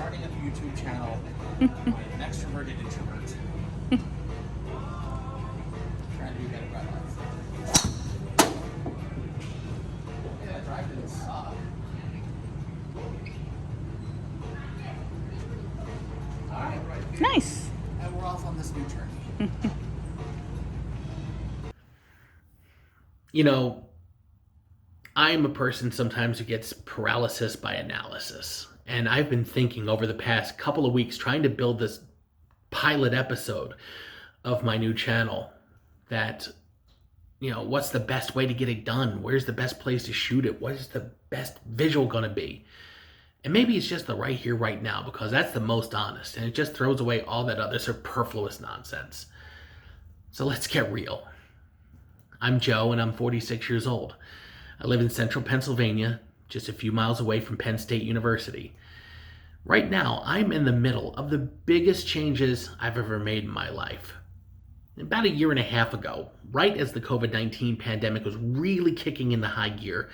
starting a YouTube channel. I'm an extroverted introvert. Trying to do better by life. Yeah, that drive didn't suck. Alright, right. Nice. And we're off on this new journey. You know, I'm a person sometimes who gets paralysis by analysis. And I've been thinking over the past couple of weeks trying to build this pilot episode of my new channel that, what's the best way to get it done? Where's the best place to shoot it? What is the best visual going to be? And maybe it's just the right here, right now, because that's the most honest. And it just throws away all that other superfluous nonsense. So let's get real. I'm Joe, and I'm 46 years old. I live in central Pennsylvania, just a few miles away from Penn State University. Right now, I'm in the middle of the biggest changes I've ever made in my life. About a year and a half ago, right as the COVID-19 pandemic was really kicking into high gear,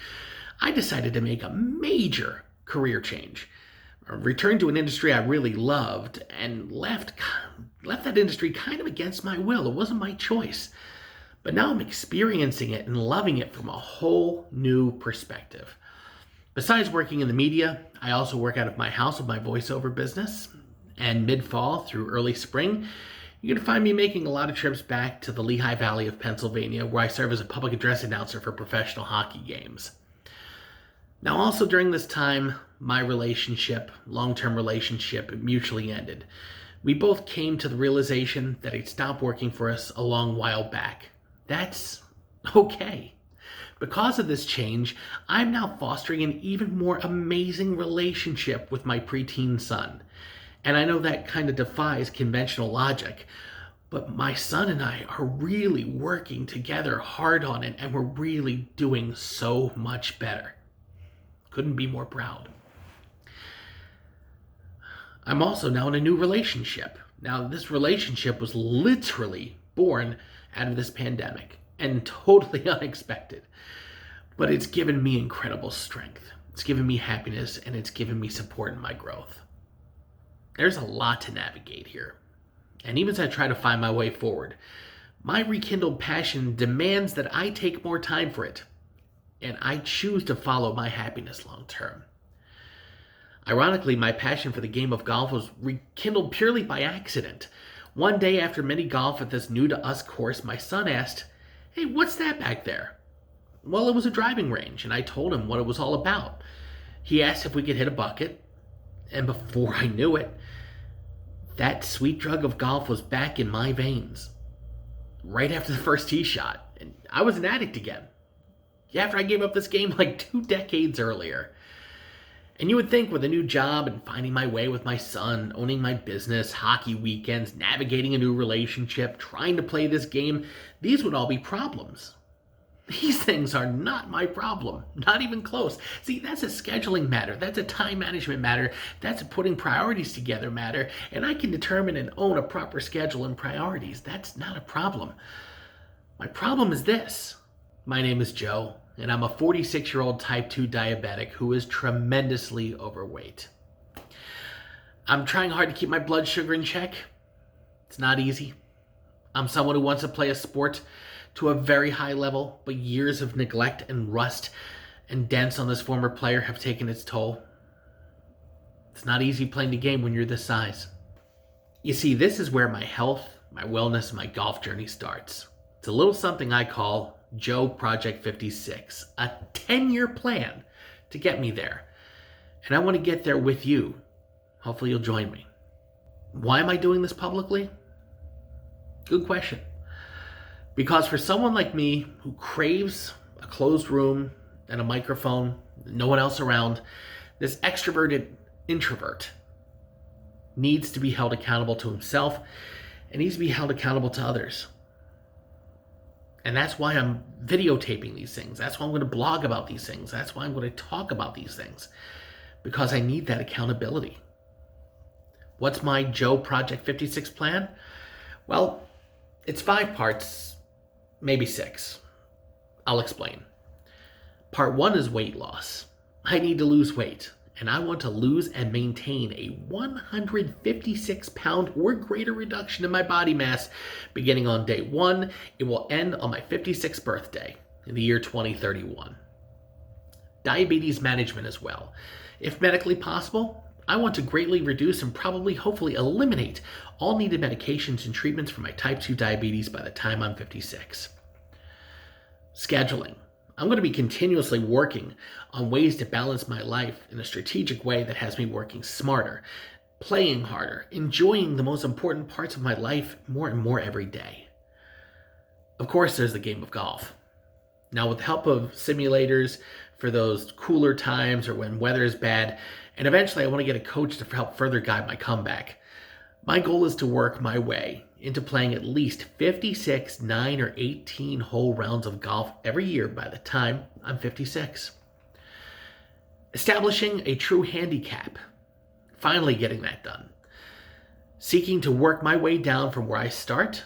I decided to make a major career change. I returned to an industry I really loved and left that industry kind of against my will. It wasn't my choice. But now I'm experiencing it and loving it from a whole new perspective. Besides working in the media, I also work out of my house with my voiceover business. And mid-fall through early spring, you're going to find me making a lot of trips back to the Lehigh Valley of Pennsylvania, where I serve as a public address announcer for professional hockey games. Now, also during this time, my long-term relationship, mutually ended. We both came to the realization that it stopped working for us a long while back. That's okay. Because of this change, I'm now fostering an even more amazing relationship with my preteen son. And I know that kind of defies conventional logic, but my son and I are really working together hard on it, and we're really doing so much better. Couldn't be more proud. I'm also now in a new relationship. Now, this relationship was literally born out of this pandemic and totally unexpected. But it's given me incredible strength. It's given me happiness, and it's given me support in my growth. There's a lot to navigate here. And even as I try to find my way forward, my rekindled passion demands that I take more time for it. And I choose to follow my happiness long term. Ironically, my passion for the game of golf was rekindled purely by accident. One day after mini golf at this new-to-us course, my son asked, "Hey, what's that back there?" Well, it was a driving range, and I told him what it was all about. He asked if we could hit a bucket, and before I knew it, that sweet drug of golf was back in my veins. Right after the first tee shot, and I was an addict again. After I gave up this game like 2 decades earlier. And you would think with a new job and finding my way with my son, owning my business, hockey weekends, navigating a new relationship, trying to play this game, these would all be problems. These things are not my problem, not even close. See, that's a scheduling matter, that's a time management matter, that's a putting priorities together matter, and I can determine and own a proper schedule and priorities. That's not a problem. My problem is this. My name is Joe, and I'm a 46-year-old type 2 diabetic who is tremendously overweight. I'm trying hard to keep my blood sugar in check. It's not easy. I'm someone who wants to play a sport to a very high level, but years of neglect and rust and dents on this former player have taken its toll. It's not easy playing the game when you're this size. You see, this is where my health, my wellness, my golf journey starts. It's a little something I call Joe Project 56, a 10-year plan to get me there. And I want to get there with you. Hopefully you'll join me. Why am I doing this publicly? Good question. Because for someone like me who craves a closed room and a microphone, no one else around, this extroverted introvert needs to be held accountable to himself and needs to be held accountable to others. And that's why I'm videotaping these things. That's why I'm going to blog about these things. That's why I'm going to talk about these things. Because I need that accountability. What's my Joe Project 56 plan? Well, it's 5 parts, maybe 6. I'll explain. Part 1 is weight loss. I need to lose weight. and I want to lose and maintain a 156-pound or greater reduction in my body mass beginning on day 1. It will end on my 56th birthday in the year 2031. Diabetes management as well. If medically possible, I want to greatly reduce and probably, hopefully, eliminate all needed medications and treatments for my type 2 diabetes by the time I'm 56. Scheduling. I'm going to be continuously working on ways to balance my life in a strategic way that has me working smarter, playing harder, enjoying the most important parts of my life more and more every day. Of course, there's the game of golf. Now, with the help of simulators for those cooler times or when weather is bad, and eventually I want to get a coach to help further guide my comeback, my goal is to work my way into playing at least 56, 9, or 18-hole rounds of golf every year by the time I'm 56. Establishing a true handicap. Finally getting that done. Seeking to work my way down from where I start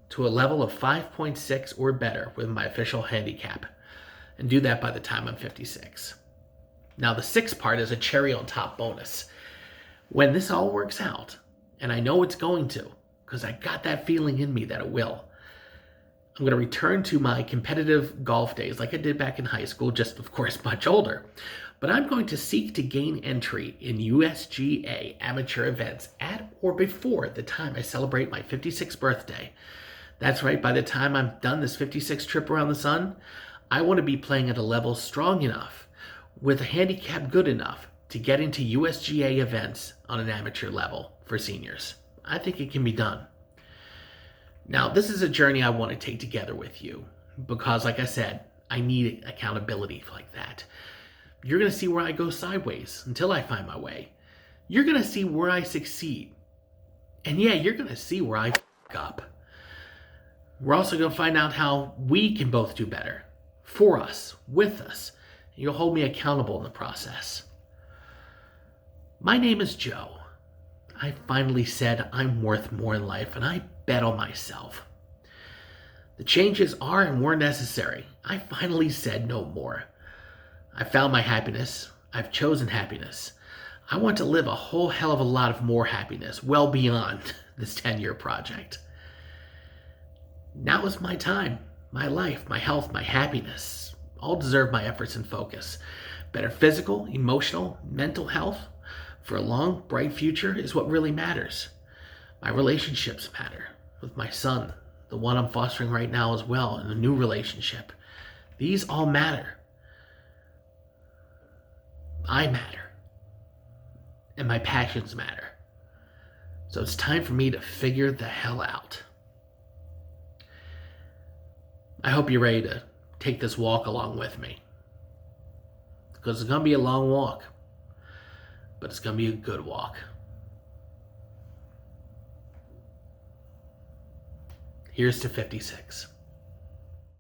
to a level of 5.6 or better with my official handicap, and do that by the time I'm 56. Now, the sixth part is a cherry on top bonus. When this all works out, and I know it's going to, because I got that feeling in me that it will, I'm going to return to my competitive golf days like I did back in high school, just of course much older. But I'm going to seek to gain entry in USGA amateur events at or before the time I celebrate my 56th birthday. That's right, by the time I'm done this 56th trip around the sun, I want to be playing at a level strong enough, with a handicap good enough, to get into USGA events on an amateur level for seniors. I think it can be done. Now, this is a journey I want to take together with you because, like I said, I need accountability like that. You're going to see where I go sideways until I find my way. You're going to see where I succeed. And yeah, you're going to see where I f*** up. We're also going to find out how we can both do better. For us, with us. You'll hold me accountable in the process. My name is Joe. I finally said I'm worth more in life, and I bet on myself. The changes are and were necessary. I finally said no more. I found my happiness. I've chosen happiness. I want to live a whole hell of a lot of more happiness, well beyond this 10-year project. Now is my time, my life, my health, my happiness. All deserve my efforts and focus. Better physical, emotional, mental health for a long, bright future is what really matters. My relationships matter. With my son, the one I'm fostering right now as well, and a new relationship. These all matter. I matter. And my passions matter. So it's time for me to figure the hell out. I hope you're ready to take this walk along with me. Because it's going to be a long walk. But it's going to be a good walk. Here's to 56.